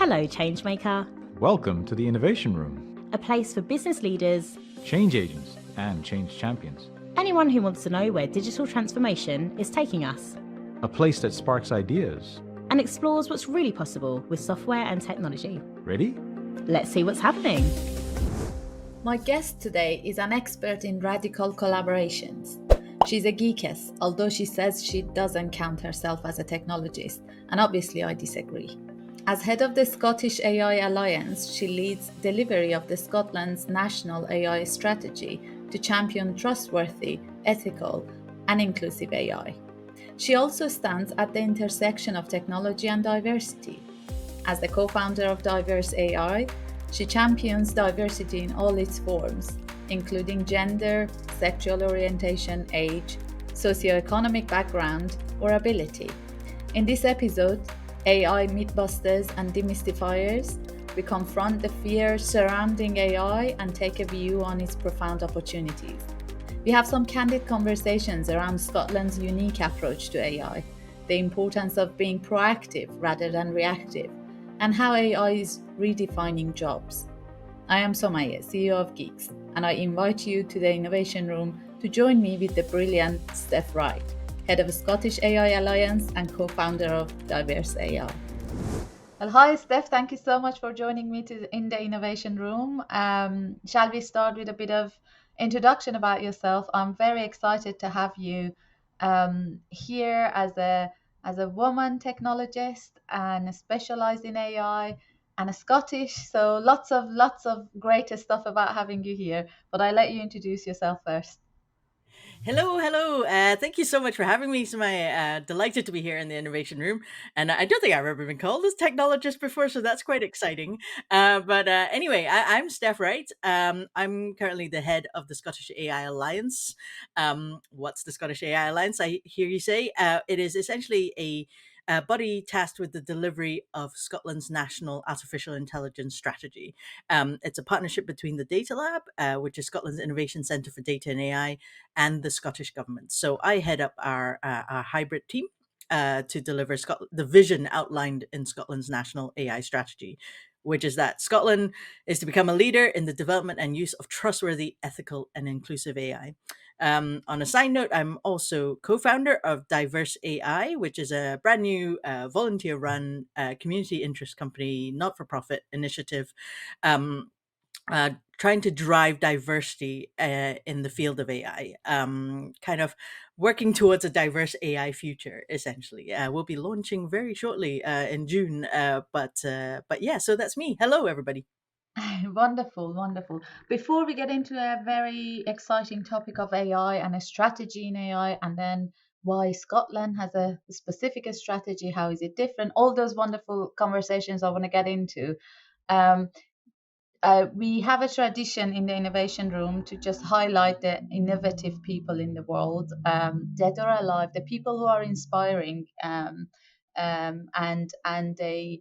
Hello, Changemaker. Welcome to the Innovation Room, A place for business leaders, change agents, and change champions. anyone who wants to know where digital transformation is taking us, A place that sparks ideas. and explores what's really possible with software and technology. Ready? Let's see what's happening. My guest today is an expert in radical collaborations. She's a geekess, although she says she doesn't count herself as a technologist, and obviously I disagree. As head of the Scottish AI Alliance, she leads delivery of the Scotland's national AI strategy to champion trustworthy, ethical, and inclusive AI. She also stands at the intersection of technology and diversity. As the co-founder of Diverse AI, she champions diversity in all its forms, including gender, sexual orientation, age, socioeconomic background, or ability. In this episode, AI Mythbusters and Demystifiers, we confront the fear surrounding AI and take a view on its profound opportunities. We have some candid conversations around Scotland's unique approach to AI, the importance of being proactive rather than reactive, and how AI is redefining jobs. I am Somayeh, CEO of Geeks, and I invite you to the Innovation Room to join me with the brilliant Steph Wright, head of Scottish AI Alliance and co-founder of Diverse AI. Well, hi, Steph. Thank you so much for joining me in the Innovation Room. Shall we start with a bit of introduction about yourself? I'm very excited to have you here as a woman technologist and specialized in AI and a Scottish. So lots of greater stuff about having you here. But I'll let you introduce yourself first. Hello. Thank you so much for having me. Delighted to be here in the Innovation Room. And I don't think I've ever been called as technologist before, so that's quite exciting. Anyway, I'm Steph Wright. I'm currently the head of the Scottish AI Alliance. What's the Scottish AI Alliance? I hear you say. It is essentially a body tasked with the delivery of Scotland's national artificial intelligence strategy. It's a partnership between the Data Lab, which is Scotland's Innovation Centre for Data and AI, and the Scottish Government. So I head up our hybrid team to deliver the vision outlined in Scotland's national AI strategy, which is that Scotland is to become a leader in the development and use of trustworthy, ethical, and inclusive AI. On a side note, I'm also co-founder of Diverse AI, which is a brand new volunteer-run community interest company, not-for-profit initiative, trying to drive diversity in the field of AI, kind of working towards a diverse AI future, essentially. We'll be launching very shortly in June, but yeah, so that's me. Hello, everybody. Wonderful. Before we get into a very exciting topic of AI and a strategy in AI, and then why Scotland has a specific strategy, how is it different, all those wonderful conversations I want to get into. We have a tradition in the Innovation Room to just highlight the innovative people in the world, dead or alive, the people who are inspiring, and they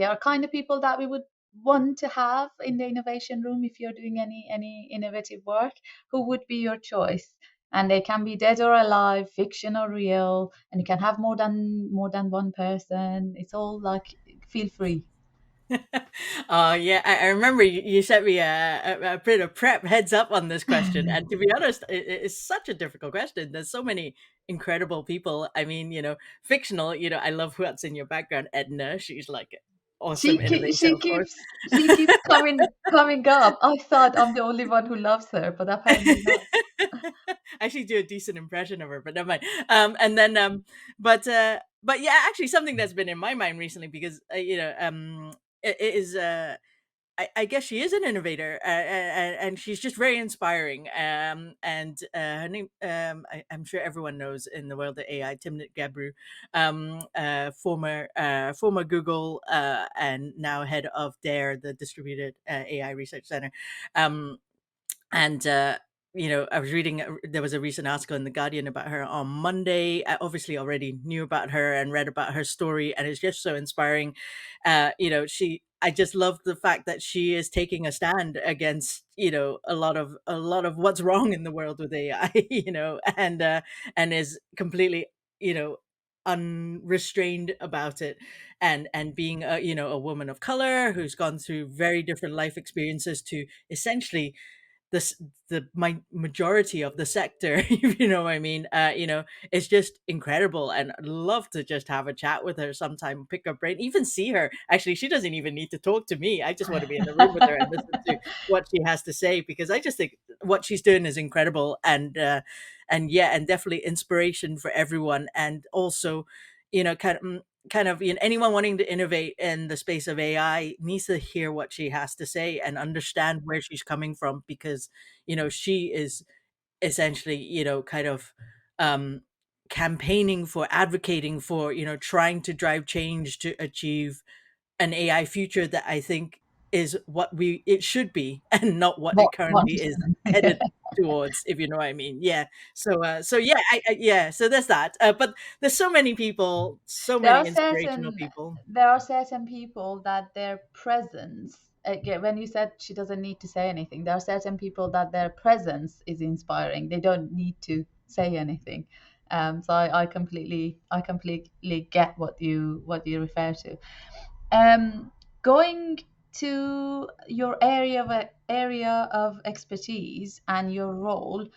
are kind of people that we would want to have in the Innovation Room if you're doing any innovative work. Who would be your choice? And they can be dead or alive, fiction or real, and you can have more than one person. It's all like, feel free. Yeah, I remember you sent me a bit of prep heads up on this question, and to be honest, it's such a difficult question. There's so many incredible people. I mean, fictional. I love what's in your background, Edna. She's like awesome innovator, of course. She keeps coming up. I thought I'm the only one who loves her, but apparently not. I actually do a decent impression of her, but never mind. But yeah, actually, something that's been in my mind recently because it is I guess she is an innovator, and she's just very inspiring. And her name, I'm sure everyone knows in the world of AI, Timnit Gebru, former Google, and now head of DARE, the Distributed AI Research Center. And I was reading, there was a recent article in The Guardian about her on Monday. I obviously already knew about her and read about her story, and it's just so inspiring. I just love the fact that she is taking a stand against, a lot of what's wrong in the world with AI, and is completely, unrestrained about it, and being a, a woman of color who's gone through very different life experiences to essentially this the my majority of the sector, if you know what I mean. It's just incredible, and I'd love to just have a chat with her sometime, pick her brain, even see her. Actually, she doesn't even need to talk to me. I just want to be in the room with her and listen to what she has to say, because I just think what she's doing is incredible, and yeah, and definitely inspiration for everyone. And also, anyone wanting to innovate in the space of AI needs to hear what she has to say and understand where she's coming from, because she is essentially, um campaigning for, advocating for, trying to drive change to achieve an AI future that I think is what it should be, and not what it What currently is yeah. headed towards, if you know what I mean. Yeah. So yeah, yeah. So there's that. But there's so many people, so There many are inspirational certain people. there are certain people that their presence, again, when you said she doesn't need to say anything, there are certain people that their presence is inspiring. They don't need to say anything. So I completely get what you refer to. Going to your area of expertise and your role,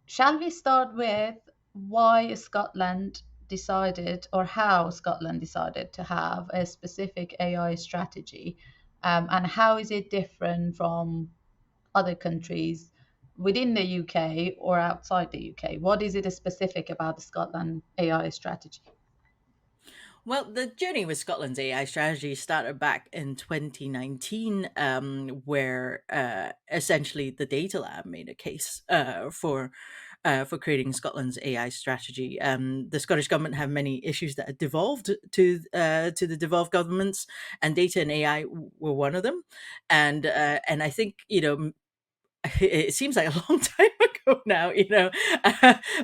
shall we start with why Scotland decided, or how Scotland decided to have a specific AI strategy, and how is it different from other countries within the UK or outside the UK? What is it specific about the Scotland AI strategy? Well, the journey with Scotland's AI strategy started back in 2019, where essentially the Data Lab made a case for creating Scotland's AI strategy. The Scottish government have many issues that had devolved to the devolved governments, and data and AI were one of them. And I think, it seems like a long time ago now,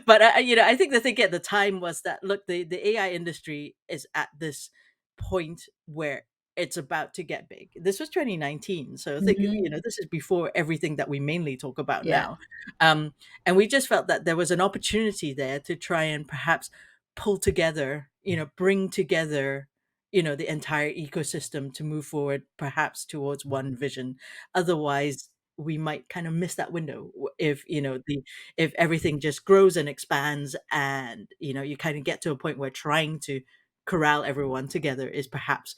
but I think the thing at the time was that, look, the AI industry is at this point where it's about to get big. This was 2019, so I think, Mhm. this is before everything that we mainly talk about Yeah. now. Um, and we just felt that there was an opportunity there to try and perhaps pull together, bring together, the entire ecosystem to move forward, perhaps towards one vision. Otherwise, we might kind of miss that window, if if everything just grows and expands, and you kind of get to a point where trying to corral everyone together is perhaps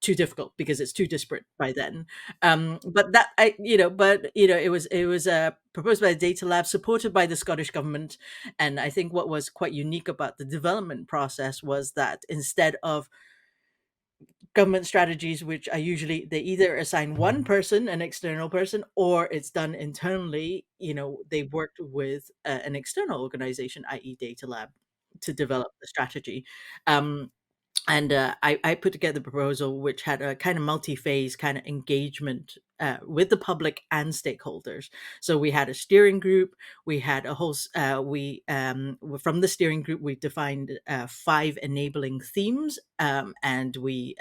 too difficult, because it's too disparate by then. But that I you know but it was proposed by the Data Lab, supported by the Scottish government. And I think what was quite unique about the development process was that, instead of government strategies, which are usually, they either assign one person, an external person, or it's done internally, they worked with an external organization, i.e. Data Lab, to develop the strategy. Um, and I put together a proposal which had a kind of multi-phase kind of engagement with the public and stakeholders. So we had a steering group. We had a whole. From the steering group, we defined 5 enabling themes, and we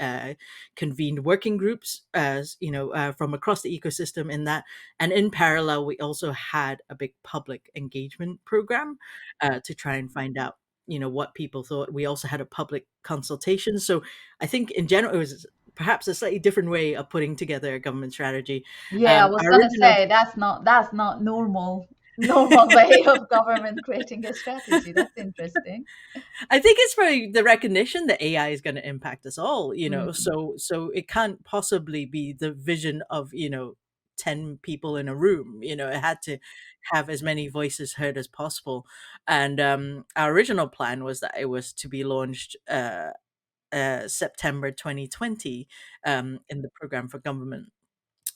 convened working groups, from across the ecosystem in that. And in parallel, we also had a big public engagement program to try and find out, what people thought. We also had a public consultation. So I think in general, it was perhaps a slightly different way of putting together a government strategy. Yeah, I was Our gonna original say that's not normal way of government creating a strategy. That's interesting. I think it's probably the recognition that AI is going to impact us all, Mm. so it can't possibly be the vision of, 10 people in a room. It had to have as many voices heard as possible. And our original plan was that it was to be launched September 2020, in the program for government.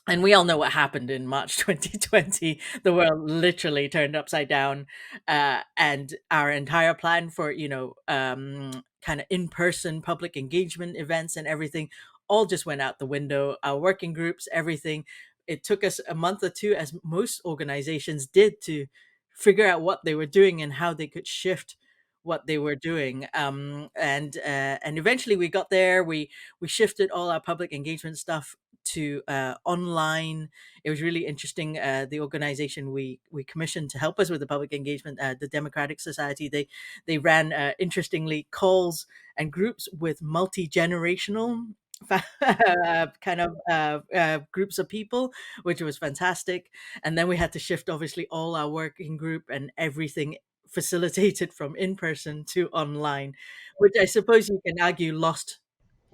And we all know what happened in March 2020. The world literally turned upside down, and our entire plan for, kind of in-person public engagement events and everything, all just went out the window. Our working groups, everything. It took us a month or two, as most organizations did, to figure out what they were doing and how they could shift what they were doing. And eventually we got there. We shifted all our public engagement stuff to online. It was really interesting. The organization we commissioned to help us with the public engagement, the Democratic Society, they ran interestingly calls and groups with multi-generational kind of groups of people, which was fantastic. And then we had to shift obviously all our working group and everything facilitated from in person to online, which I suppose you can argue lost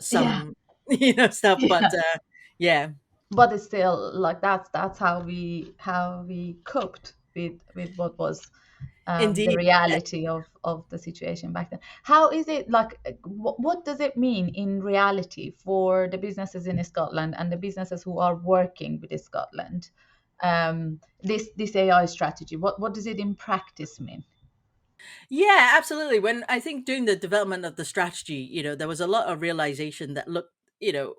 Yeah. some stuff, but Yeah. yeah. But it's still like that's how we coped with what was the Indeed. reality of the situation back then. How is it like? What does it mean in reality for the businesses in Scotland and the businesses who are working with Scotland? This AI strategy. What does it in practice mean? Yeah, absolutely. When I think during the development of the strategy, there was a lot of realization that look, you know,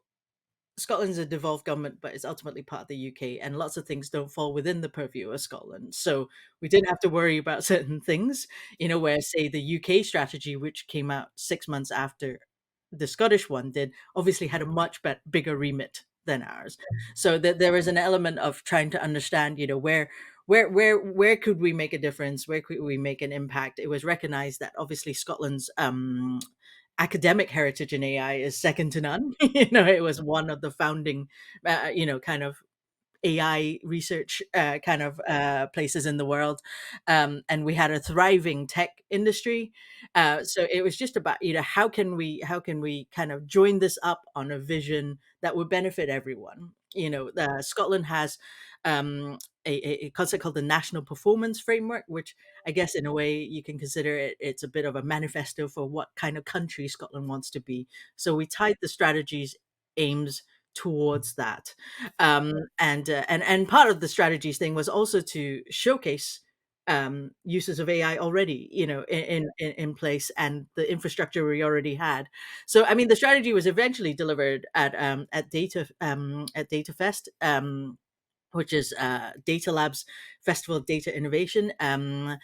Scotland's a devolved government, but it's ultimately part of the UK, and lots of things don't fall within the purview of Scotland. So we didn't have to worry about certain things, where, say, the UK strategy, which came out 6 months after the Scottish one did, obviously had a much bigger remit than ours. So that there was an element of trying to understand, where could we make a difference? Where could we make an impact? It was recognized that obviously Scotland's academic heritage in AI is second to none. It was one of the founding, kind of AI research kind of places in the world, and we had a thriving tech industry. So it was just about how can we kind of join this up on a vision that would benefit everyone. Scotland has um, a concept called the National Performance Framework, which I guess in a way you can consider it's a bit of a manifesto for what kind of country Scotland wants to be. So we tied the strategy's aims towards that, and part of the strategies thing was also to showcase uses of AI already, in place, and the infrastructure we already had. So, I mean, the strategy was eventually delivered at DataFest, which is Data Labs Festival of Data Innovation. And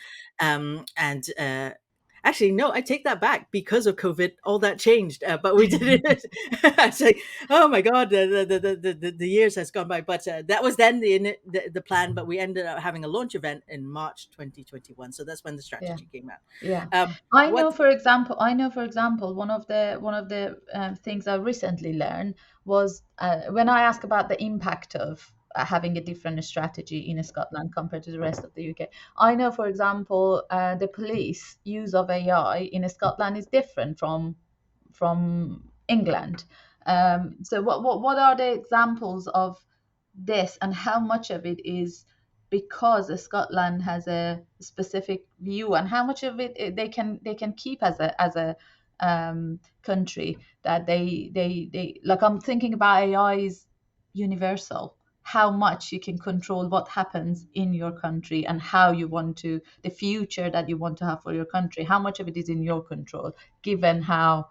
Actually, no, I take that back. Because of COVID, all that changed. But we did it. It's like, oh my God, the years has gone by. But that was then the plan. But we ended up having a launch event in March 2021. So that's when the Yeah. strategy came out. Yeah, I What? know. For example, one of the things I recently learned was when I ask about the impact of having a different strategy in Scotland compared to the rest of the UK. I know, for example, the police use of AI in Scotland is different from England. So what are the examples of this, and how much of it is because Scotland has a specific view, and how much of it they can keep as a country that they like? I'm thinking about AI is universal. How much you can control what happens in your country, and how you want to the future that you want to have for your country. How much of it is in your control, given how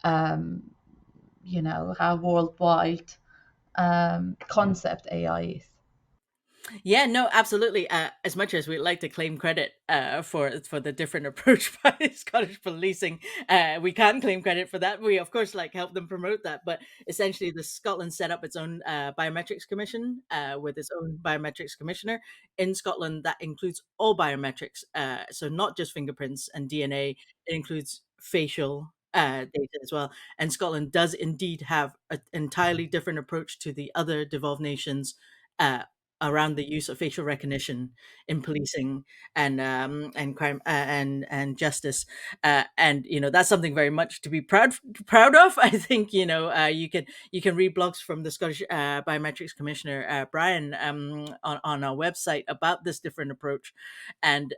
um, how worldwide concept AI is. Yeah, no, absolutely. As much as we'd like to claim credit for the different approach by Scottish policing, we can't claim credit for that. We of course help them promote that, but essentially, the Scotland set up its own biometrics commission with its own biometrics commissioner in Scotland that includes all biometrics, so not just fingerprints and DNA. It includes facial data as well. And Scotland does indeed have an entirely different approach to the other devolved nations. Uh, Around the use of facial recognition in policing and crime and justice, and that's something very much to be proud of. I think you can read blogs from the Scottish Biometrics Commissioner Brian on our website about this different approach, and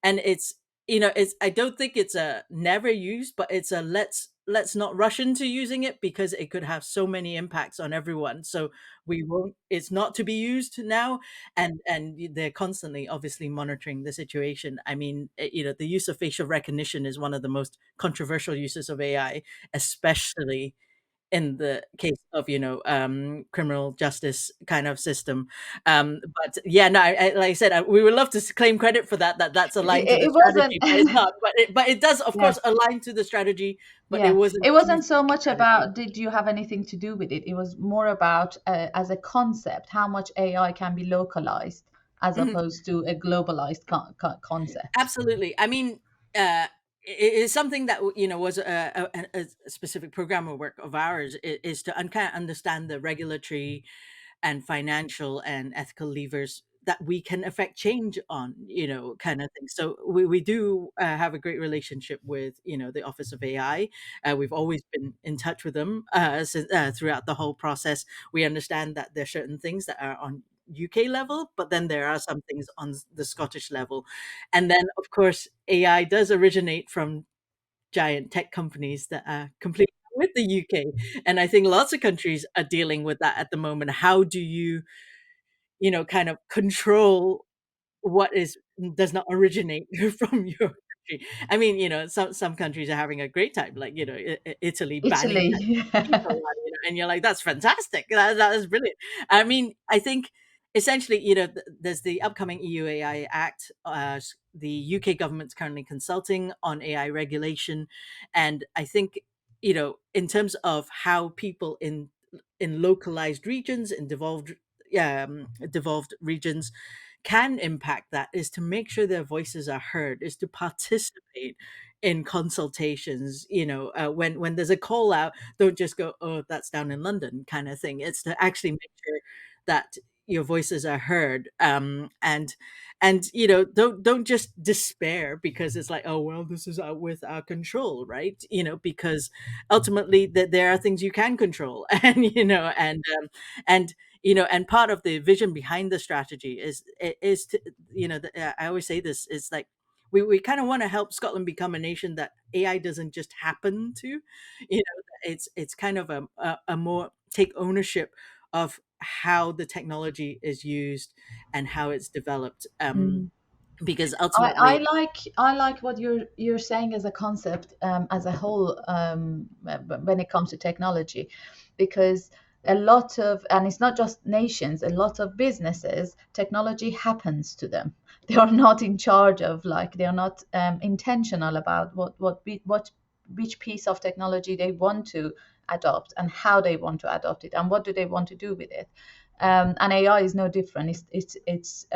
it's I don't think it's a never use, but it's a let's not rush into using it, because it could have so many impacts on everyone. So we won't it's not to be used now, and they're constantly obviously monitoring the situation. I mean, the use of facial recognition is one of the most controversial uses of AI, especially in the case of, criminal justice kind of system. But yeah, no, like I said, we would love to claim credit for that. That's aligned to the It wasn't. strategy, but it's not. But it does, of Yeah. course, align to the strategy. But it Yeah, wasn't it wasn't used so in the much strategy. about did you have anything to do with it. It was more about as a concept, how much AI can be localized as Mhm. opposed to a globalized concept. Absolutely. I mean, it is something that was a specific program of work of ours, is to kind of understand the regulatory and financial and ethical levers that we can affect change on, kind of thing. So we do have a great relationship with, the Office of AI. We've always been in touch with them throughout the whole process. We understand that there are certain things that are on UK level, but then there are some things on the Scottish level. And then, of course, AI does originate from giant tech companies that are completely with the UK. And I think lots of countries are dealing with that at the moment. How do you, kind of control what is does not originate from your country? I mean, some countries are having a great time, like, Italy banning Italy. ChatGPT for a while, and you're like, that's fantastic. That is brilliant. I mean, I think essentially, there's the upcoming EU AI Act. The UK government's currently consulting on AI regulation, and I think, in terms of how people in localized regions, in devolved regions can impact that, is to make sure their voices are heard, is to participate in consultations. When there's a call out, don't just go, oh, that's down in London, kind of thing. It's to actually make sure that your voices are heard, and don't just despair because it's like, oh well, this is out with our control, right? Because ultimately there are things you can control, and and part of the vision behind the strategy is to, I always say this, is like, we kind of want to help Scotland become a nation that AI doesn't just happen to. It's kind of a more take ownership of how the technology is used and how it's developed, Mm. because I, ultimately. I like what you're saying as a concept, as a whole, when it comes to technology, because a lot of, and it's not just nations, a lot of businesses, technology happens to them. They are not in charge of, like, they are not intentional about what which piece of technology they want to adopt and how they want to adopt it and what do they want to do with it. And AI is no different. It's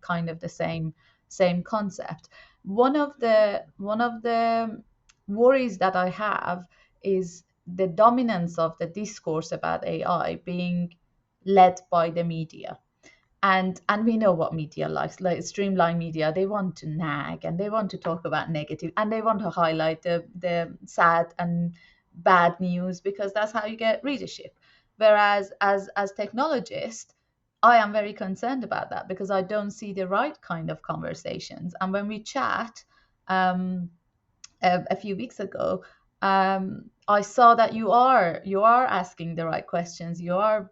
kind of the same concept. One of the worries that I have is the dominance of the discourse about AI being led by the media. And we know what media likes, like streamline media. They want to nag and they want to talk about negative and they want to highlight the sad and bad news because that's how you get readership. Whereas as technologist, I am very concerned about that because I don't see the right kind of conversations. And when we chat, um, a few weeks ago, I saw that you are asking the right questions. You are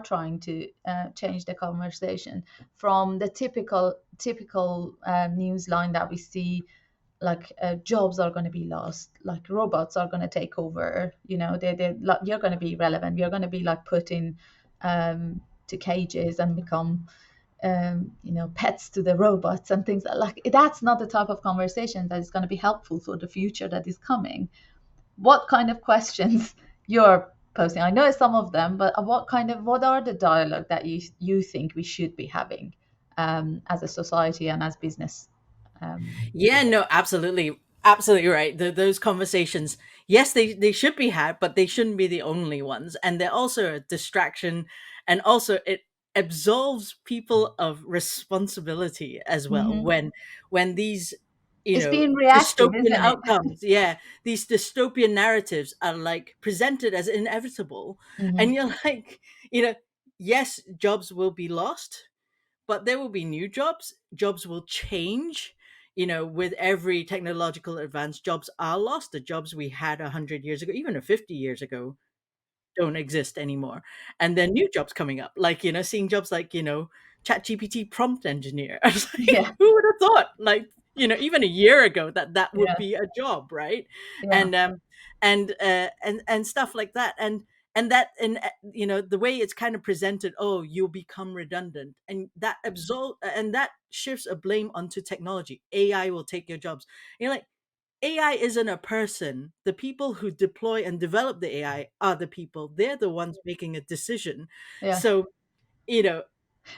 trying to change the conversation from the typical news line that we see, like jobs are going to be lost, like robots are going to take over. Like, you're going to be relevant. You're going to be like put in to cages and become pets to the robots and things like that's not the type of conversation that is going to be helpful for the future that is coming. What kind of questions you're posing? I know some of them, but what are the dialogue that you think we should be having as a society and as business? Yeah, no, absolutely. Absolutely right. Those conversations, yes, they should be had, but they shouldn't be the only ones. And they're also a distraction. And also, it absolves people of responsibility as well Mhm. when these, It's being reactive, dystopian isn't it? outcomes, yeah, these dystopian narratives are like presented as inevitable. Hmm. And you're like, you know, yes, jobs will be lost, but there will be new jobs. Jobs will change. With every technological advance, jobs are lost. The jobs we had 100 years ago, even 50 years ago, don't exist anymore. And then new jobs coming up, like, seeing jobs like, chat GPT prompt engineer. I was like, Yeah. who would have thought? Like, even a year ago that would Yeah, be a job, right? yeah, And and stuff like that. And that, and the way it's kind of presented, oh, you'll become redundant, and that that shifts a blame onto technology. AI will take your jobs. You're like, AI isn't a person. The people who deploy and develop the AI are the people. They're the ones making a decision. yeah. So, you know,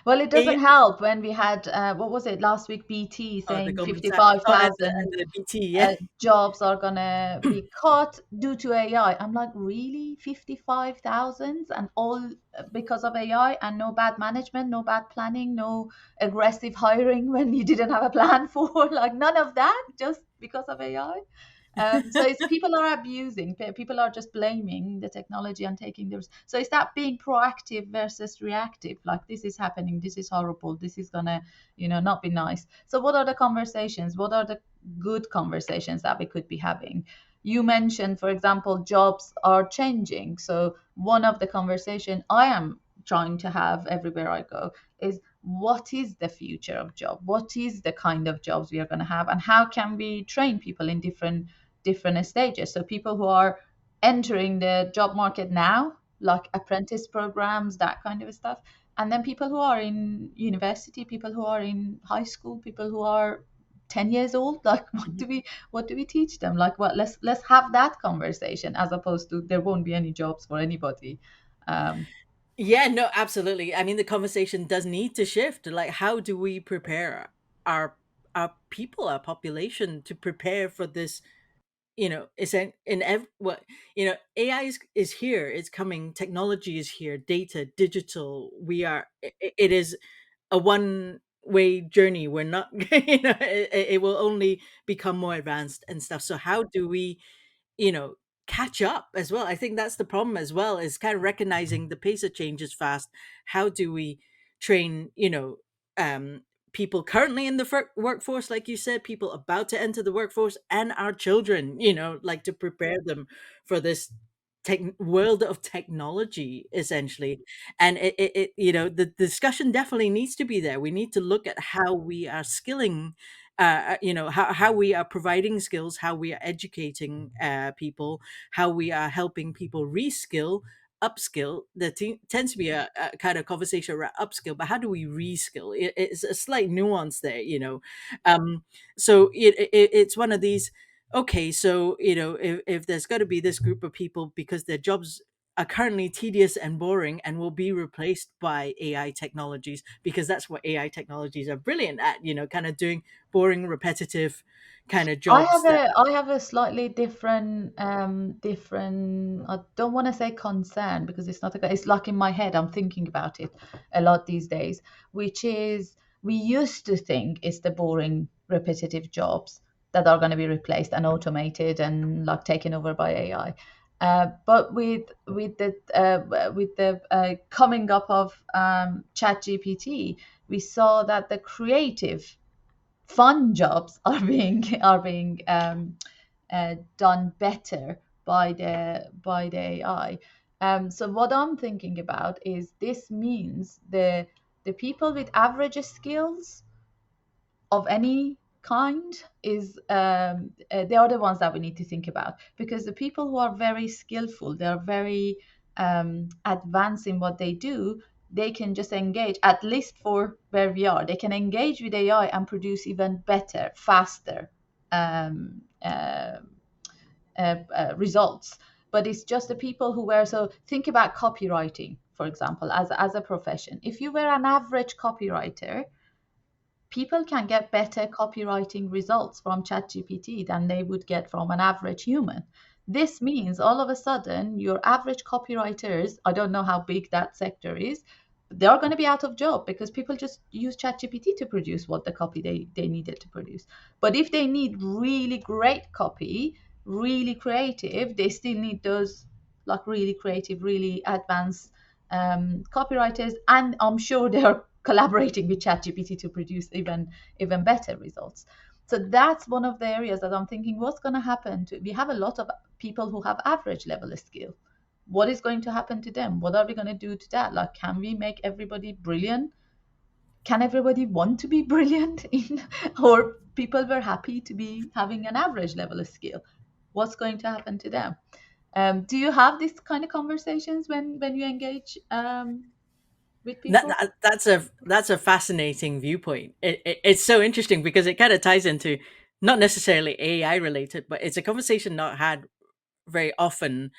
Well, it AI, doesn't help when we had what was it last week? BT the saying Goldman Sachs, oh, and 55,000 the BT, yeah. jobs are gonna be cut due to AI. I'm like, really? 55,000 and all because of AI, and no bad management, no bad planning, no aggressive hiring when you didn't have a plan for, like none of that, just because of AI. So it's people are abusing, people are just blaming the technology and taking theirs. So it's that being proactive versus reactive. Like, this is happening, this is horrible, this is gonna, not be nice. So what are the conversations? What are the good conversations that we could be having? You mentioned, for example, jobs are changing. So one of the conversation I am trying to have everywhere I go is, what is the future of job? What is the kind of jobs we are going to have, and how can we train people in different stages? So people who are entering the job market now, like apprentice programs, that kind of stuff, and then people who are in university, people who are in high school, people who are 10 years old. Like, what do we teach them? Like, what, let's have that conversation, as opposed to there won't be any jobs for anybody. um Yeah, no, absolutely. I mean, the conversation does need to shift. Like, how do we prepare our our people, our population, to prepare for this? Is what, AI is here. It's coming. Technology is here. Data, digital. It is a one way journey. We're not. It will only become more advanced and stuff. So how do we, you know, catch up as well? I think that's the problem as well, is kind of recognizing the pace of change is fast. How do we train, um, people currently in the workforce, like you said, people about to enter the workforce, and our children, like to prepare them for this world of technology, essentially. And the discussion definitely needs to be there. We need to look at how we are skilling, how we are providing skills, how we are educating people, how we are helping people reskill, upskill. There tends to be a kind of conversation around upskill, but how do we reskill? It's a slight nuance there, so it's one of these. Okay, so if there's got to be this group of people because their jobs are currently tedious and boring and will be replaced by AI technologies, because that's what AI technologies are brilliant at, kind of doing boring, repetitive kind of I jobs have that. a slightly different. I don't want to say concern, because it's not it's like in my head. I'm thinking about it a lot these days, which is, we used to think it's the boring, repetitive jobs that are going to be replaced and automated and like taken over by AI. But with the coming up of ChatGPT, we saw that the creative, fun jobs are being done better by the AI. So what I'm thinking about is, this means the people with average skills of any kind is they are the ones that we need to think about, because the people who are very skillful, they are very advanced in what they do, they can just engage, at least for where we are, they can engage with AI and produce even better, faster um, results. But it's just the people who were, so think about copywriting, for example, as a profession. If you were an average copywriter, people can get better copywriting results from ChatGPT than they would get from an average human. This means all of a sudden, your average copywriters, I don't know how big that sector is, they are going to be out of job, because people just use ChatGPT to produce what the copy they needed to produce. But if they need really great copy, really creative, they still need those, like, really creative, really advanced copywriters, and I'm sure they're collaborating with ChatGPT to produce even better results. So that's one of the areas that I'm thinking, what's going to happen to, we have a lot of people who have average level of skill. What is going to happen to them? What are we going to do to that? Like, can we make everybody brilliant? Can everybody want to be brilliant in, or people were happy to be having an average level of skill. What's going to happen to them? Do you have this kind of conversations when you engage with people? That's a fascinating viewpoint. It's so interesting because it kind of ties into not necessarily AI related, but it's a conversation not had very often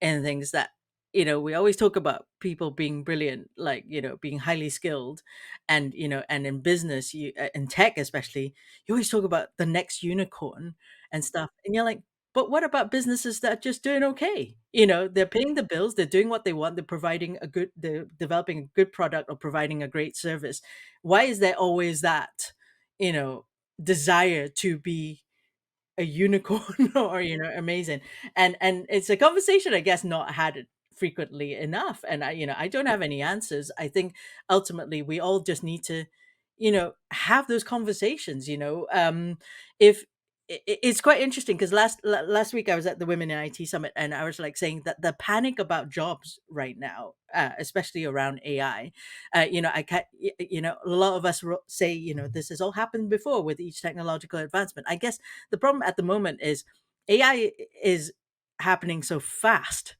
in things that, we always talk about people being brilliant, like, being highly skilled, and and in business, in tech especially, you always talk about the next unicorn and stuff, and you're like, but what about businesses that are just doing okay? They're paying the bills, they're doing what they want, they're developing a good product or providing a great service. Why is there always that, you know desire to be a unicorn or amazing? And it's a conversation, I guess, not had frequently enough, and I don't have any answers. I think ultimately we all just need to have those conversations. If it's quite interesting because last week I was at the Women in IT Summit, and I was like saying that the panic about jobs right now, especially around AI, I can't, a lot of us say, this has all happened before with each technological advancement. I guess the problem at the moment is AI is happening so fast.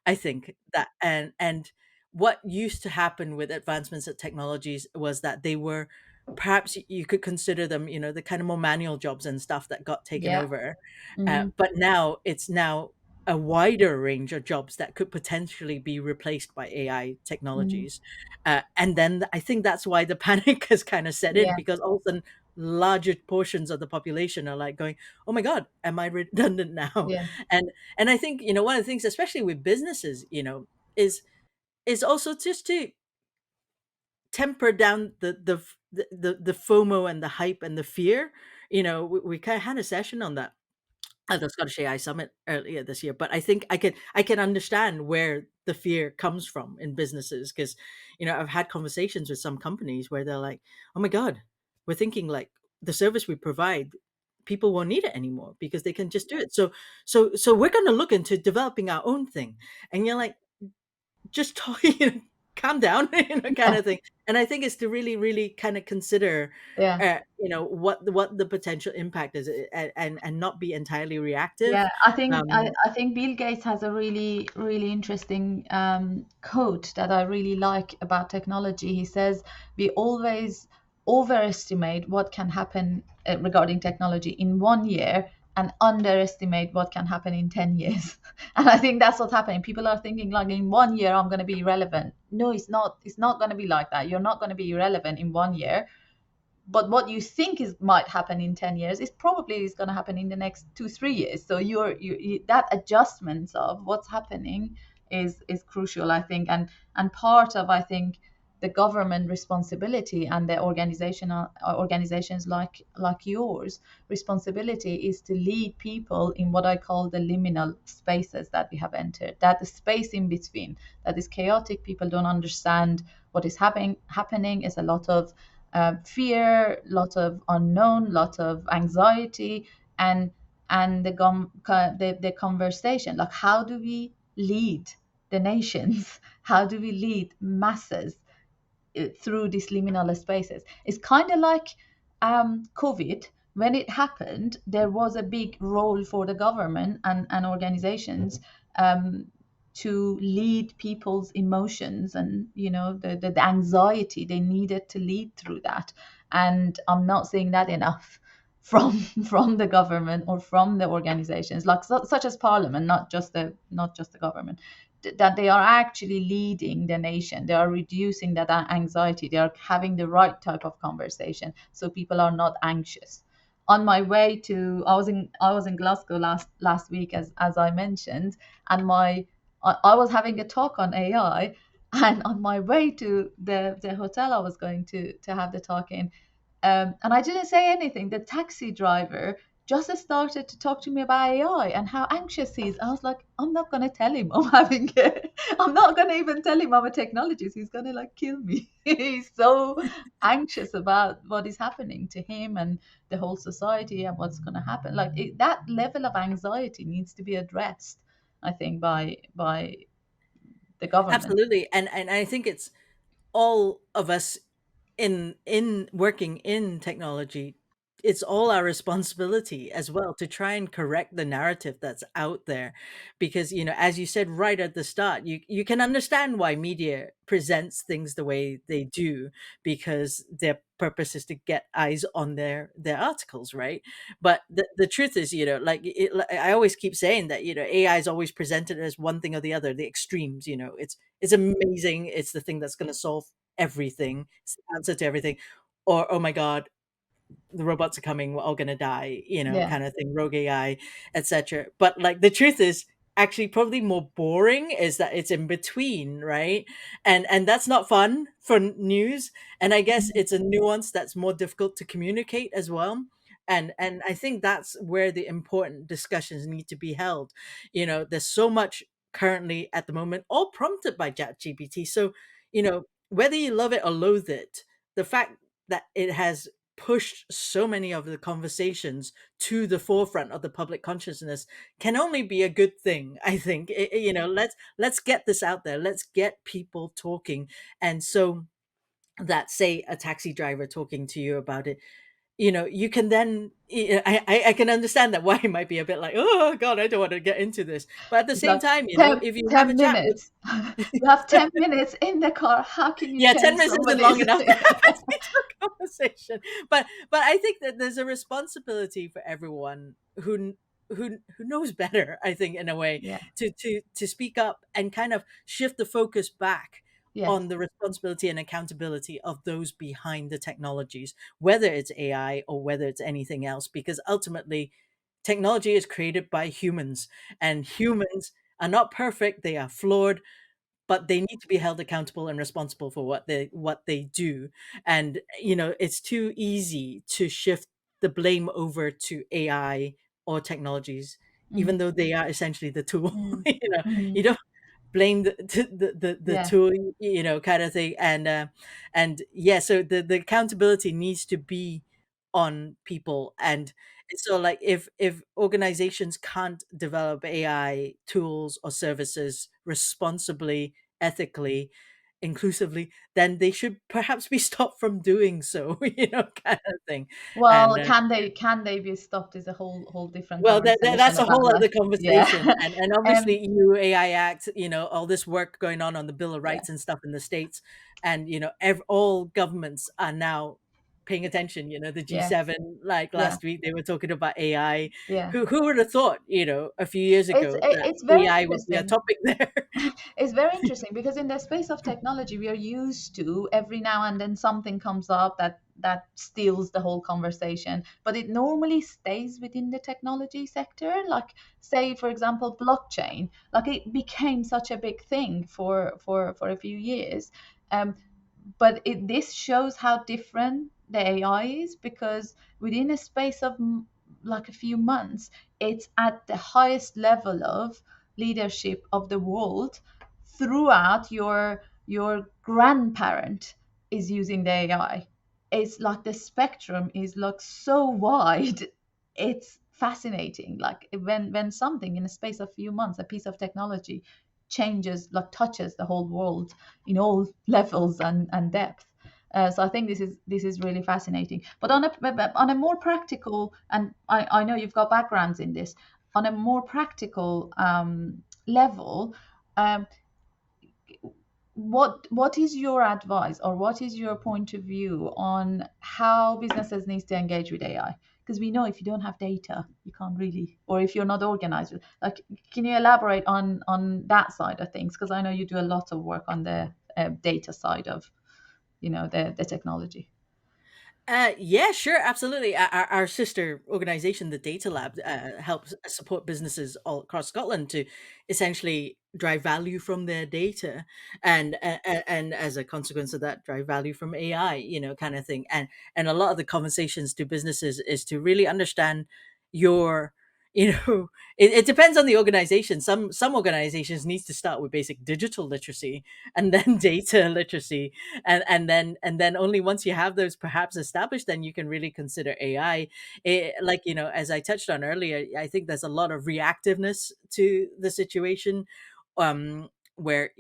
I think that, and what used to happen with advancements of technologies was that they were, perhaps you could consider them, the kind of more manual jobs and stuff that got taken Yeah. over. Hmm. But now it's now a wider range of jobs that could potentially be replaced by AI Hmm. technologies. And then I think that's why the panic has kind of set in, Yeah. because all of a sudden larger portions of the population are like going, "Oh my God, am I redundant now?" Yeah. And I think, one of the things, especially with businesses, is also just to temper down the FOMO and the hype and the fear. We kind of had a session on that at the Scottish AI Summit earlier this year. But I think I can understand where the fear comes from in businesses, because I've had conversations with some companies where they're like, "Oh my God, we're thinking like the service we provide, people won't need it anymore because they can just do it. So we're going to look into developing our own thing." And you're like, just talk, calm down, kind Yeah. of thing. And I think it's to really, really kind of consider, Yeah. what the potential impact is, and not be entirely reactive. Yeah, I think I, Um, I think Bill Gates has a really really interesting quote that I really like about technology. He says we always overestimate what can happen regarding technology in 1 year and underestimate what can happen in 10 years. And I think that's what's happening. People are thinking like in 1 year I'm going to be irrelevant. No, it's not. It's not going to be like that. You're not going to be irrelevant in 1 year, but what you think is might happen in 10 years is probably is going to happen in the next 2 3 years. So that adjustments of what's happening is crucial, I think. And part of, I think, the government responsibility and the organizations like yours responsibility is to lead people in what I call the liminal spaces that we have entered, that the space in between that is chaotic. People don't understand what is happening is a lot of fear, lot of unknown, lot of anxiety, and the conversation like how do we lead the nations? How do we lead masses through these liminal spaces? It's kind of like COVID. When it happened, there was a big role for the government and organizations um, to lead people's emotions and the anxiety they needed to lead through that. And I'm not seeing that enough from from the government or from the organizations like such as parliament, not just the government, that they are actually leading the nation. They are reducing that anxiety. They are having the right type of conversation so people are not anxious. On my way to, I was in Glasgow last week, as I mentioned, and I was having a talk on AI, and on my way to the hotel I was going to have the talk in, and I didn't say anything. The taxi driver just started to talk to me about AI and how anxious he is. I was like, I'm not going to tell him I'm having it. I'm not going to even tell him I'm a technologist. He's going to like kill me. He's so anxious about what is happening to him and the whole society and what's going to happen. Like that level of anxiety needs to be addressed, I think, by the government. Absolutely. And I think it's all of us in working in technology. it's all our responsibility as well to try and correct the narrative that's out there, because as you said right at the start, you can understand why media presents things the way they do, because their purpose is to get eyes on their articles, right? But the truth is, like I always keep saying that AI is always presented as one thing or the other, the extremes. It's amazing, it's the thing that's going to solve everything, it's the answer to everything, or oh my god, the robots are coming, we're all gonna die, Yeah. kind of thing, rogue AI, etc. But like the truth is, actually probably more boring is that it's in between, right? And that's not fun for news. And I guess it's a nuance that's more difficult to communicate as well. And I think that's where the important discussions need to be held. There's so much currently at the moment, all prompted by ChatGPT. So, whether you love it or loathe it, the fact that it has pushed so many of the conversations to the forefront of the public consciousness can only be a good thing. I think let's get this out there, let's get people talking. And so that, say, a taxi driver talking to you about it, you can then, I can understand that why it might be a bit like, oh god, I don't want to get into this, but at the It's same like time, 10, if you have a 10 chat with minutes. You have 10 minutes in the car. How can you yeah, 10 change minutes isn't long somebody's? enough to have a detailed conversation. But I think that there's a responsibility for everyone who knows better, I think, in a way, Yeah. to speak up and kind of shift the focus back Yes. on the responsibility and accountability of those behind the technologies, whether it's AI or whether it's anything else, because ultimately technology is created by humans, and humans are not perfect, they are flawed, but they need to be held accountable and responsible for what they do. And it's too easy to shift the blame over to AI or technologies, Mm, even though they are essentially the tool. mm, You mm. don't blame the Yeah. tool, kind of thing. And yeah, so the accountability needs to be on people. And so, like, if organizations can't develop AI tools or services responsibly, ethically, inclusively, then they should perhaps be stopped from doing so, kind of thing. And Well, can they be stopped is a whole different well, that's conversation a about whole like, other yeah. conversation. And obviously EU AI Act, all this work going on the Bill of Yeah. Rights and stuff in the States. And all governments are now paying attention. The Yes. G7, like Yeah. last week, they were talking about AI. Yeah. Who would have thought, a few years It's ago, that it's very AI would be a interesting. topic there? It's very interesting because in the space of technology, we are used to every now and then something comes up that steals the whole conversation, but it normally stays within the technology sector. Like, say, for example, blockchain. Like, it became such a big thing for a few years. Um, but this shows how different the AI is, because within a space of like a few months, it's at the highest level of leadership of the world. Throughout, your grandparent is using the AI. It's like the spectrum is like so wide. It's fascinating. Like, when something in a space of few months, a piece of technology changes, like touches the whole world in all levels and depth. So I think this is really fascinating. But on a more practical, and I know you've got backgrounds in this, on a more practical level, um, what is your advice, or what is your point of view on how businesses need to engage with AI? Because we know if you don't have data, you can't really, or if you're not organized. Like, can you elaborate on that side of things? Because I know you do a lot of work on the data side of the technology. Yeah, sure, absolutely. Our sister organization, the Data Lab, helps support businesses all across Scotland to essentially drive value from their data, and as a consequence of that, drive value from AI, kind of thing. And a lot of the conversations to businesses is to really understand your, it depends on the organization. Some organizations needs to start with basic digital literacy, and then data literacy, and then only once you have those perhaps established, then you can really consider AI. Like, as I touched on earlier, I think there's a lot of reactiveness to the situation. where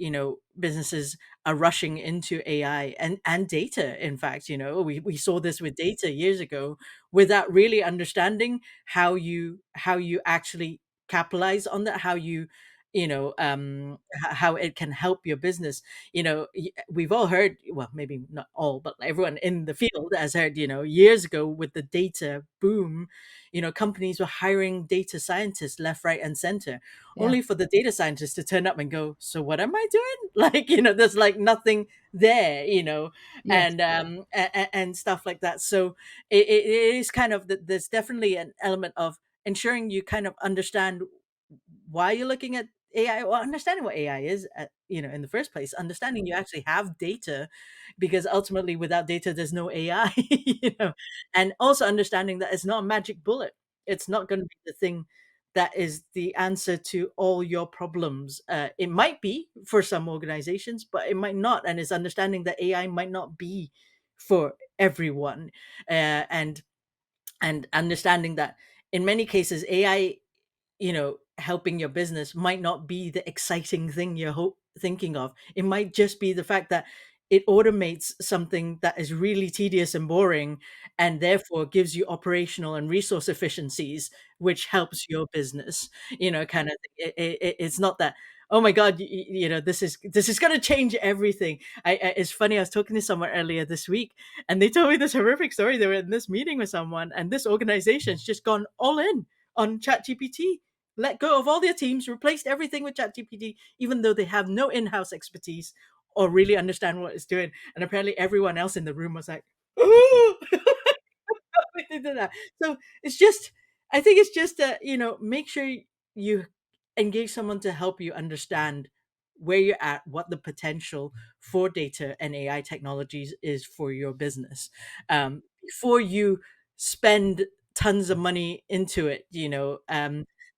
businesses are rushing into AI and data. In fact, we saw this with data years ago, without really understanding how you actually capitalize on that, how it can help your business. We've all heard, well, maybe not all, but everyone in the field has heard, years ago with the data boom, companies were hiring data scientists left, right, and center, Yeah. only for the data scientists to turn up and go, so what am I doing? Like, there's like nothing there, Yes. and stuff like that. So it is kind of, there's definitely an element of ensuring you kind of understand why you're looking at AI, or understanding what AI is, in the first place, understanding you actually have data, because ultimately without data, there's no AI, and also understanding that it's not a magic bullet. It's not going to be the thing that is the answer to all your problems. It might be for some organizations, but it might not. And it's understanding that AI might not be for everyone, and understanding that in many cases, AI, helping your business might not be the exciting thing you're thinking of. It might just be the fact that it automates something that is really tedious and boring, and therefore gives you operational and resource efficiencies, which helps your business. Kind of thing. It's not that, oh my god, this is going to change everything. It's funny, I was talking to someone earlier this week, and they told me this horrific story. They were in this meeting with someone, and this organization's just gone all in on ChatGPT, let go of all their teams, replaced everything with ChatGPT, even though they have no in-house expertise or really understand what it's doing. And apparently everyone else in the room was like, "Ooh!" We did that. So it's just, I think it's just that, make sure you engage someone to help you understand where you're at, what the potential for data and AI technologies is for your business, before you spend tons of money into it.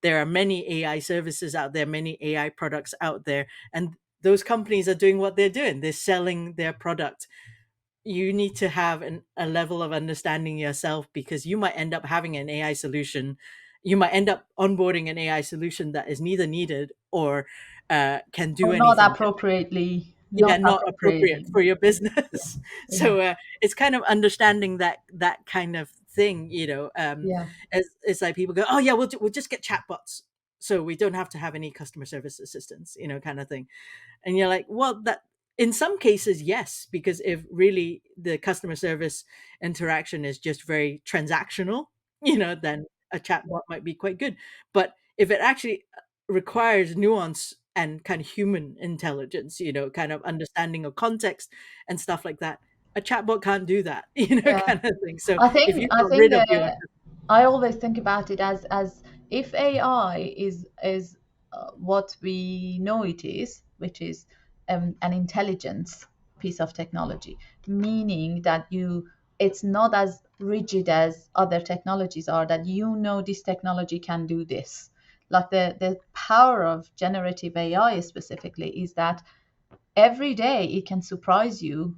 There are many AI services out there, many AI products out there, and those companies are doing what they're doing. They're selling their product. You need to have a level of understanding yourself, because you might end up having an AI solution. You might end up onboarding an AI solution that is neither needed or can do Or not anything. appropriately, Yeah, not not appropriate appropriately. for your Yeah. business. Yeah. So it's kind of understanding that kind of thing. Yeah. It's like people go, oh yeah, we'll just get chatbots, so we don't have to have any customer service assistants, kind of thing. And you're like, well, that in some cases, yes, because if really the customer service interaction is just very transactional, then a chatbot might be quite good. But if it actually requires nuance and kind of human intelligence, kind of understanding of context and stuff like that, a chatbot can't do that, Yeah. kind of thing. So I if think you I got think rid of your, I always think about it as if AI is what we know it is, which is an intelligence piece of technology, meaning that it's not as rigid as other technologies are. That this technology can do this. Like the power of generative AI specifically is that every day it can surprise you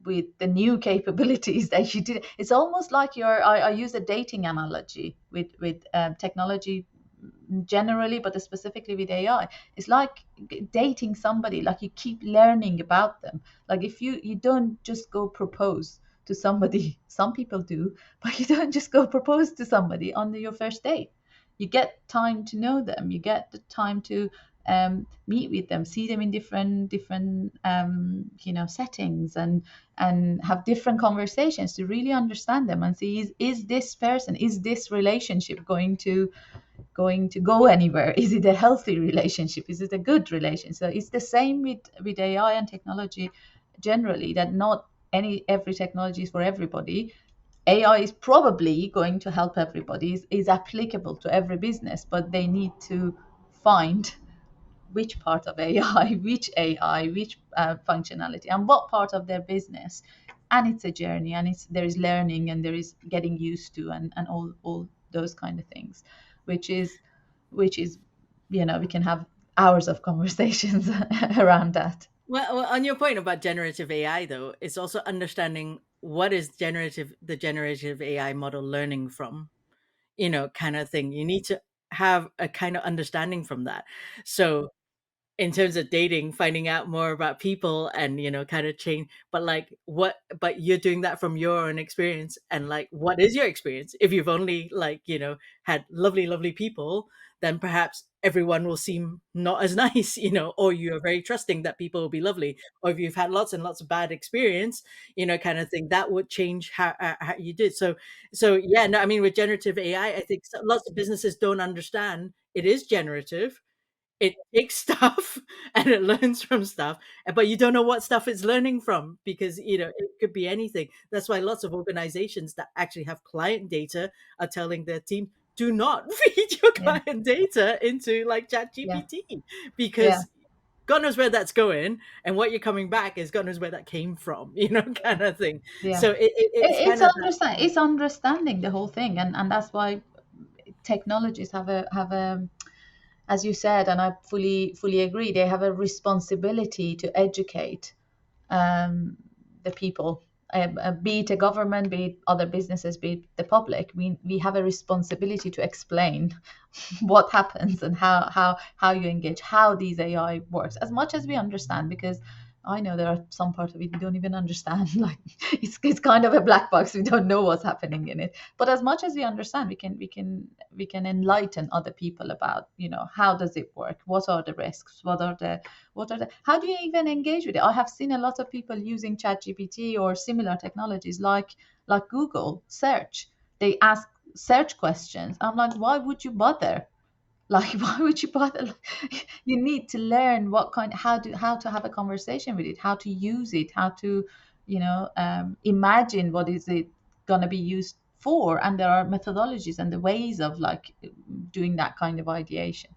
with the new capabilities that you did. It's almost like I use a dating analogy with technology generally, but specifically with AI. It's like dating somebody. Like you keep learning about them. Like if you don't just go propose to somebody. Some people do, but you don't just go propose to somebody on your first date. You get time to know them. You get the time to meet with them, see them in different settings, and have different conversations to really understand them and see is this person, is this relationship going to go anywhere? Is it a healthy relationship? Is it a good relationship? So it's the same with AI and technology generally, that not every technology is for everybody. AI is probably going to help everybody, is applicable to every business, but they need to find which part of AI, which functionality, and what part of their business. And it's a journey, and there is learning, and there is getting used to, and all those kind of things, which is which is we can have hours of conversations around that. well, on your point about generative AI, though, it's also understanding what is the generative AI model learning from, kind of thing. You need to have a kind of understanding from that. So in terms of dating, finding out more about people and, kind of change. But like, but you're doing that from your own experience. And like, what is your experience? If you've only like, had lovely, lovely people, then perhaps everyone will seem not as nice, or you're very trusting that people will be lovely. Or if you've had lots and lots of bad experience, kind of thing, that would change how you did. So yeah, no, I mean, with generative AI, I think lots of businesses don't understand it is generative. It takes stuff and it learns from stuff, but you don't know what stuff it's learning from, because it could be anything. That's why lots of organizations that actually have client data are telling their team, do not feed your Yeah, client data into like yeah, ChatGPT, yeah, because God knows where that's going, and what you're coming back is God knows where that came from, kind of thing. yeah. So it's It's kind of that. it's understanding the whole thing, and that's why technologies have a, as you said, and I fully agree, they have a responsibility to educate um, the people, be it a government, be it other businesses, be it the public. We have a responsibility to explain what happens and how you engage, how these AI works, as much as we understand, because I know there are some parts of it we don't even understand. Like it's kind of a black box. We don't know what's happening in it. But as much as we understand, we can enlighten other people about, how does it work? What are the risks? What are the how do you even engage with it? I have seen a lot of people using ChatGPT or similar technologies like Google search. They ask search questions. I'm like, why would you bother? Like, why would you bother? You need to learn how to have a conversation with it, how to use it, how to, imagine what is it gonna be used for, and there are methodologies and the ways of like doing that kind of ideation.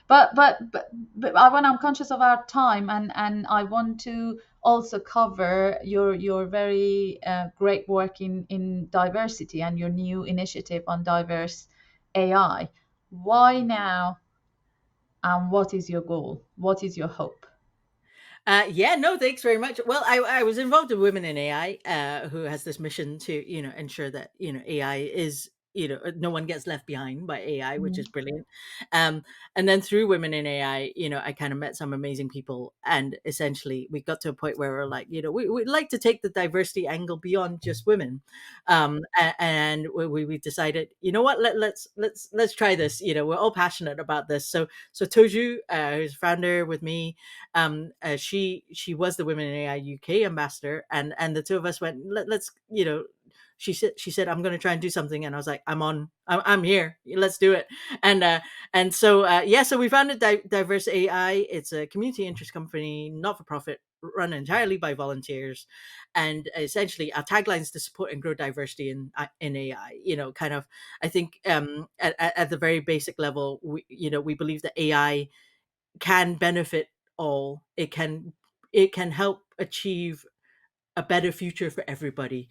But when I'm conscious of our time, and I want to also cover your very great work in diversity and your new initiative on diverse AI. Why now, and what is your goal? What is your hope? Yeah, no, thanks very much. Well, I was involved in Women in AI, who has this mission to, ensure that, AI is, no one gets left behind by AI, which Mm. is brilliant. Um, and then through Women in AI, I kind of met some amazing people. And essentially, we got to a point where we're like, we'd like to take the diversity angle beyond just women. And we decided, you know what, let's try this. We're all passionate about this. So Toju, who's founder with me, she was the Women in AI UK ambassador, and the two of us went, let's, she said, I'm going to try and do something, and I was like, I'm here, let's do it. And so we founded Diverse AI. It's a community interest company, not for profit, run entirely by volunteers, and essentially our tagline is to support and grow diversity in AI. Kind of, I think, at the very basic level, we believe that AI can benefit all. It can help achieve a better future for everybody,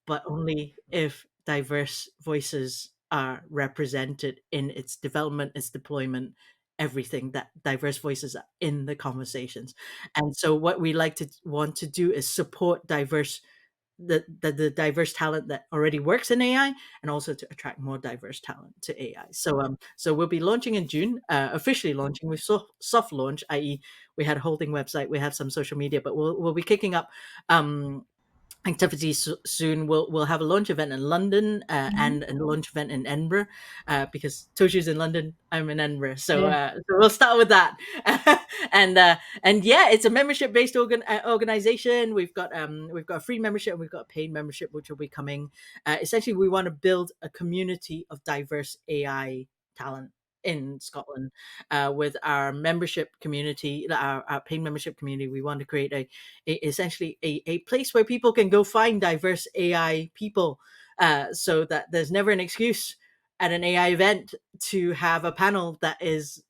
but only if diverse voices are represented in its development, its deployment, everything. That diverse voices are in the conversations. And so what we want to do is support the diverse talent that already works in AI, and also to attract more diverse talent to AI. So we'll be launching in June, officially launching. We've soft launch, i.e., we had a holding website, we have some social media, but we'll be kicking up um, activities soon. We'll have a launch event in London, Mhm. and a launch event in Edinburgh, because Toshi's in London, I'm in Edinburgh, so Yeah. we'll start with that. And yeah, it's a membership based organization. We've got a free membership, and we've got a paid membership, which will be coming. Essentially, we want to build a community of diverse AI talent in Scotland. With our membership community, our paid membership community, we want to create essentially a place where people can go find diverse AI people, so that there's never an excuse at an AI event to have a panel that is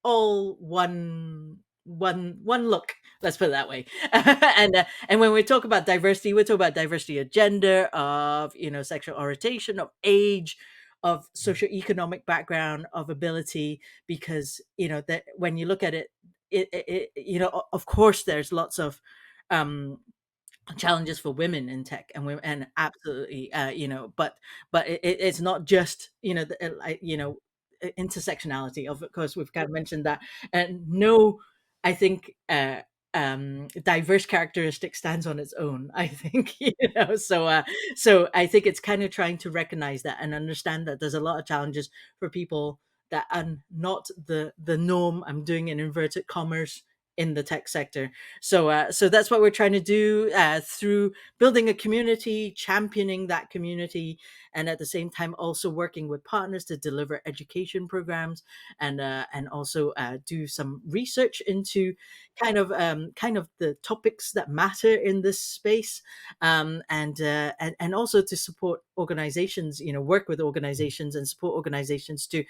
all one look. Let's put it that way. And when we talk about diversity, we talk about diversity of gender, of sexual orientation, of age, of socioeconomic background, of ability, because that when you look at it, of course there's lots of um challenges for women in tech, and women, and absolutely, but it's not just, intersectionality. Of course, we've kind of mentioned that, and no, I think. Diverse characteristic stands on its own, I think. So I think it's kind of trying to recognize that and understand that there's a lot of challenges for people that are not the norm. I'm doing in inverted commas in the tech sector. So that's what we're trying to do through building a community, championing that community, and at the same time also working with partners to deliver education programs and also do some research into kind of the topics that matter in this space, and also to support organizations, work with organizations and support organizations to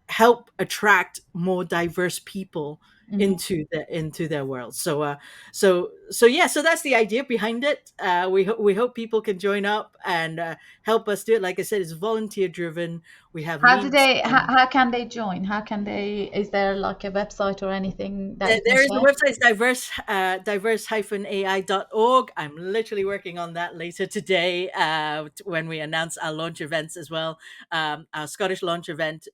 help attract more diverse people into their world. So that's the idea behind it. We hope people can join up and help us do it. Like I said, it's volunteer driven. We have How do leads. they? How can they join? How can they? Is there like a website or anything that you can There is share? the website, diverse-ai.org. I'm literally working on that later today when we announce our launch events as well. Our Scottish launch event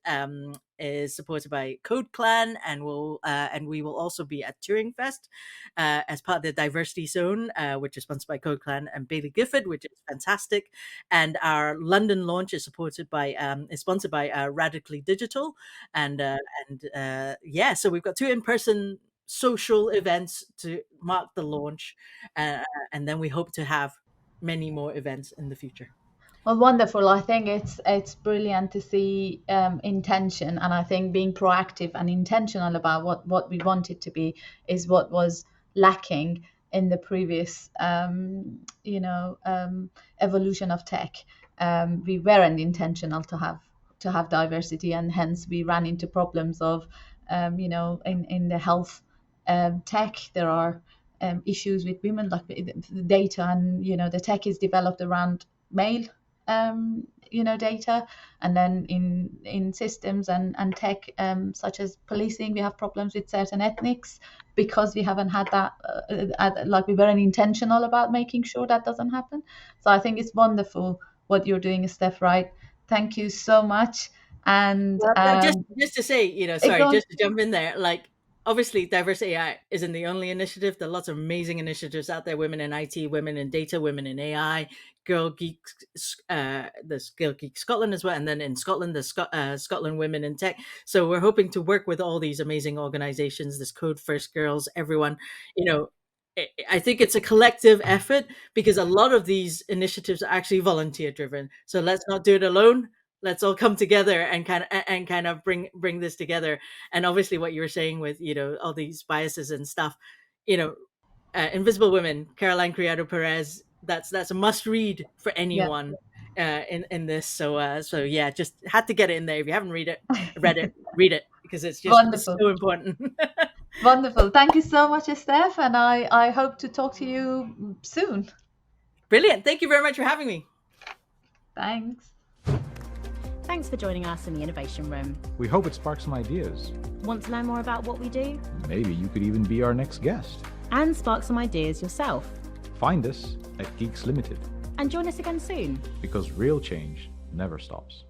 is supported by Code Clan, and we will also be at Turing Fest as part of the Diversity Zone, which is sponsored by Code Clan and Bailey Gifford, which is fantastic. And our London launch is sponsored by Radically Digital, and so we've got 2 in-person social events to mark the launch, and then we hope to have many more events in the future. Well, wonderful. I think it's brilliant to see intention, and I think being proactive and intentional about what we want it to be is what was lacking in the previous evolution of tech. We weren't intentional to have diversity, and hence we ran into problems of in the health tech. There are issues with women, like the data, and the tech is developed around male data, and then in systems and tech such as policing, we have problems with certain ethnics because we haven't had that we weren't intentional about making sure that doesn't happen. So I think it's wonderful what you're doing, Steph Wright. Thank you so much. And just to say, just to jump in there, like, obviously, Diverse AI isn't the only initiative. There are lots of amazing initiatives out there: women in IT, women in data, women in AI, Girl Geeks, there's Girl Geeks Scotland as well, and then in Scotland, there's Scotland Women in Tech. So we're hoping to work with all these amazing organizations. This Code First Girls, everyone. I think it's a collective effort because a lot of these initiatives are actually volunteer driven. So let's not do it alone. Let's all come together and kind of bring this together. And obviously what you were saying with all these biases and stuff, Invisible Women, Caroline Criado Perez, that's a must read for anyone in this. So yeah, just had to get it in there. If you haven't read it, read it, because it's just it's so important. Wonderful. Thank you so much, Steph, and I hope to talk to you soon. Brilliant. Thank you very much for having me. Thanks. Thanks for joining us in the Innovation Room. We hope it sparks some ideas. Want to learn more about what we do? Maybe you could even be our next guest. And spark some ideas yourself. Find us at Geeks Ltd. And join us again soon. Because real change never stops.